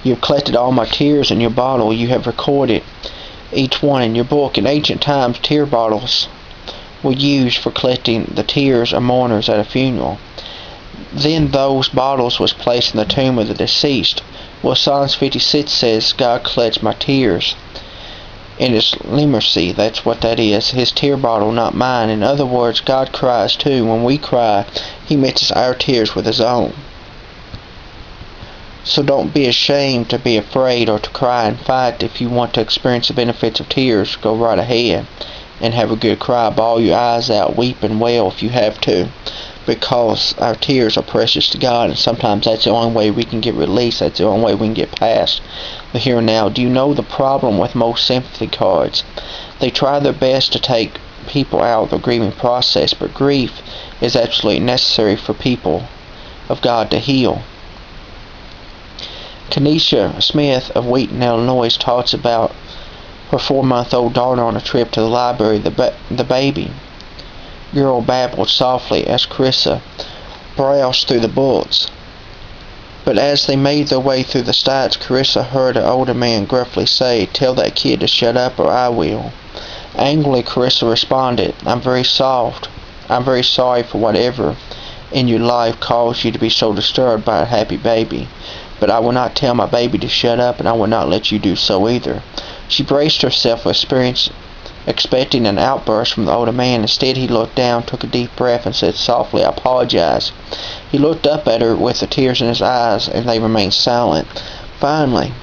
You have collected all my tears in your bottle. You have recorded each one in your book. In ancient times, tear bottles were used for collecting the tears of mourners at a funeral. Then those bottles was placed in the tomb of the deceased. Well, Psalms 56 says, God collects my tears in His mercy. That's what that is. His tear bottle, not mine. In other words, God cries too. When we cry, He mixes our tears with His own. So don't be ashamed to be afraid or to cry. In fact, if you want to experience the benefits of tears, go right ahead and have a good cry. Bawl your eyes out, weep and wail if you have to, because our tears are precious to God, and sometimes that's the only way we can get released. That's the only way we can get past the here and now. Do you know the problem with most sympathy cards? They try their best to take people out of the grieving process, but grief is absolutely necessary for people of God to heal. Kenesha Smith of Wheaton, Illinois, talks about her 4-month-old daughter on a trip to the library. The baby girl babbled softly as Carissa browsed through the books. But as they made their way through the stacks, Carissa heard an older man gruffly say, "Tell that kid to shut up or I will." Angrily, Carissa responded, I'm very sorry for whatever in your life caused you to be so disturbed by a happy baby. But I will not tell my baby to shut up, and I will not let you do so either." She braced herself for expecting an outburst from the older man. Instead, he looked down, took a deep breath, and said softly, "I apologize." He looked up at her with the tears in his eyes, and they remained silent. Finally,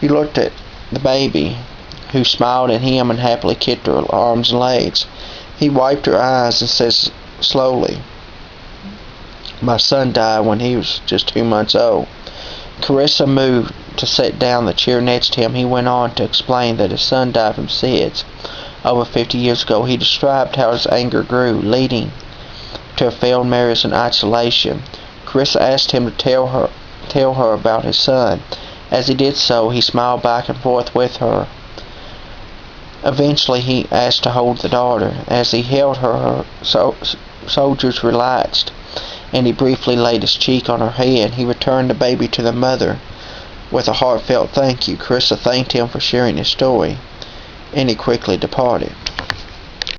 he looked at the baby, who smiled at him and happily kicked her arms and legs. He wiped her eyes and said slowly, "My son died when he was just 2 months old." Carissa moved to sit down the chair next to him. He went on to explain that his son died from SIDS over 50 years ago. He described how his anger grew, leading to a failed marriage and isolation. Carissa asked him to tell her about his son. As he did so, he smiled back and forth with her. Eventually, he asked to hold the daughter. As he held her shoulders relaxed, and he briefly laid his cheek on her head. He returned the baby to the mother with a heartfelt thank you. Carissa thanked him for sharing his story, and he quickly departed.